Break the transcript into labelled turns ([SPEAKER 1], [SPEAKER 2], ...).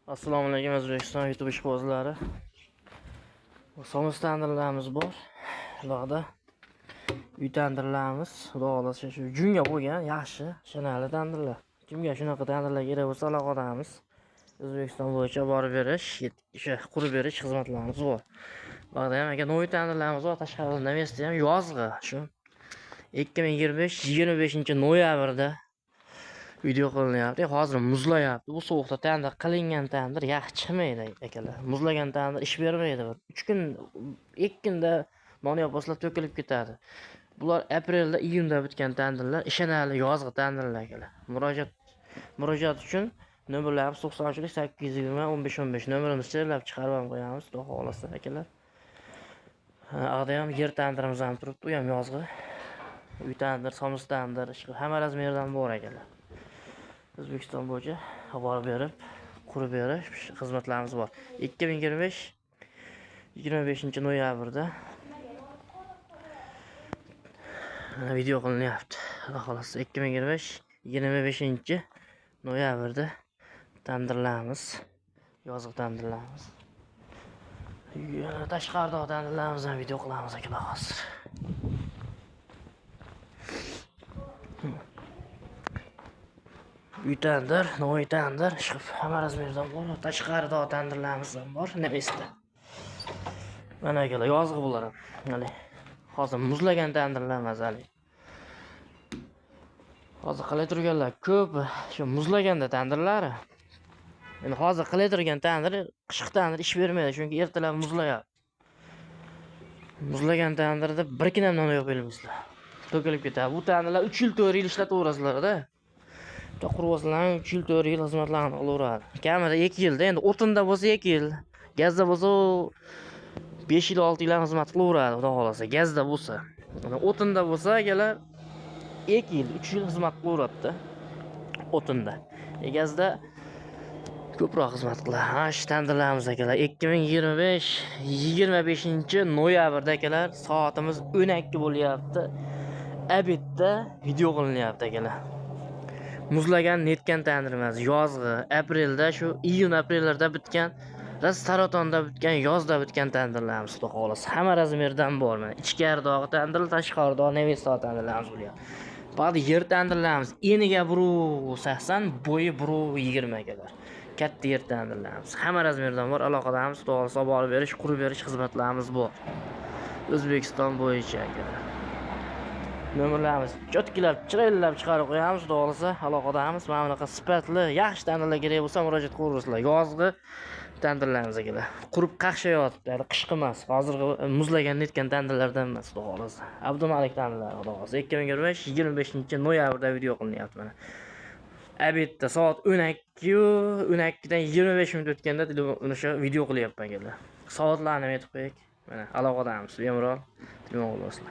[SPEAKER 1] Assalomu alaykum O'zbekiston YouTube ishqibozlari. Somos tandirlarimiz bor. Bularda uy tandirlarimiz, xudo xolasa shu junga bo'lgan, yaxshi, shanali tandirlar. Kimga shunaqa tandirlar kerak bo'lsa aloqadamiz. O'zbekiston bo'yicha borib berish, o'sha qurib berish xizmatlarimiz bor. Bularda ham aka no'y tandirlarimiz bor, tashqarida navesti ham yozg'i shu 2025-25-noyabrda video qilinyapti. Hozir muzlayapti. Bu sovuqda tandir qilingan tandir yaxshi chiqmaydi akalar. Muzlagan tandir ish bermaydi. 3 kun, 2 kunda non yo'qoslar to'kilib ketadi. Bular aprelda, iyunda bitgan tandirlar, ishonarli yozg'i tandirlar akalar. Murojaat uchun nomerlarimiz 93 820 1515 nomerimizni terlab chiqarib ham qo'yamiz, xudo xolasa akalar. Ag'da ham yer tandirimiz ham turibdi, u ham yozg'i. Uy tandir, somos tandir, hamma razmerdan bor akalar. O'zbekiston bo'yicha borib berib, qurib berish xizmatlarimiz bor. 2025-25-noyabrda video qilinyapti. Xudo xolasa 2025-25-noyabrda tandirlarimiz, yozg'i tandirlarimiz. Tashqarida tandirlarimiz ham video qilamiz akalar hozir. Uy tandir, no'y tandir, hamma razmerdan bor. Tashqarida tandirlarimiz ham bor, navesta. Mana akalar, yozg'i bular ham. Mana hozir muzlagan tandirlar mazali. Hozir qilib turganlar ko'p, shu muzlaganda tandirlari. Endi hozir qilib turgan tandir, qishki tandir ish bermaydi, chunki ertalab muzlayapti. Muzlagan tandirda bir kun ham non yo'q bilmaysizlar. To'kilib ketadi. Bu tandirlar 3 yil 4 yil ishlataverasizlar-da. Quruvchilar 3 yil 4 yil xizmatlarni qilaveradi. Kamida 2 yilda, endi o'tinda bo'lsa 2 yil, gazda bo'lsa 5 yil 6 yil xizmat qilaveradi, xudo xolasa, gazda bo'lsa. O'tinda bo'lsa akalar 2 yil 3 yil xizmat qilaveradi-da. O'tinda. Gazda ko'proq xizmat qiladi. Ha, shu tandirlarimiz akalar 2025-25-noyabrda akalar soatimiz 12 bo'lyapti. Abitda video qilinyapti akalar. Muzlagan netgan tandirimiz yozg'i aprelda, shu iyun aprellarda bitgan, Saratonda bitgan, yozda bitgan tandirlarimiz, xudo xolasa. Hamma razmerdan bor. Mana ichki ardog'i tandir, tashqarida nevesta tandirlarimiz bo'lyapti. Ba'zi yer tandirlarimiz eniga 1.80, bo'yi 1.20 akalar. Katta yer tandirlarimiz. Hamma razmerdan bor, aloqadamiz, xudo xolasa borib berish, qurib berish xizmatlarimiz bor. O'zbekiston bo'yicha akalar. Nomerlarimiz cho'tkilab, chiroylab chiqarib qo'yamiz, xudo xolasa aloqadamiz. Mana bunaqa sifatli, yaxshi tandirlar kerak bo'lsa murojaat qilaverasizlar. Yozg'i tandirlarimiz akalar. Qurib qaqshayotibdi, qishqi emas. Hozirgi muzlagan netgan tandirlardan emas, xudo xolasa. Abdumalik tandirlar, xudo xolasa. 2025-25-noyabrda video qilinyapti mana. Abitda soat 12 dan 25 minut o'tganda o'sha video qilyapman akalar. Soatlarni aytib qo'ying. Mana aloqadamiz, bemalol telefon qilasizlar.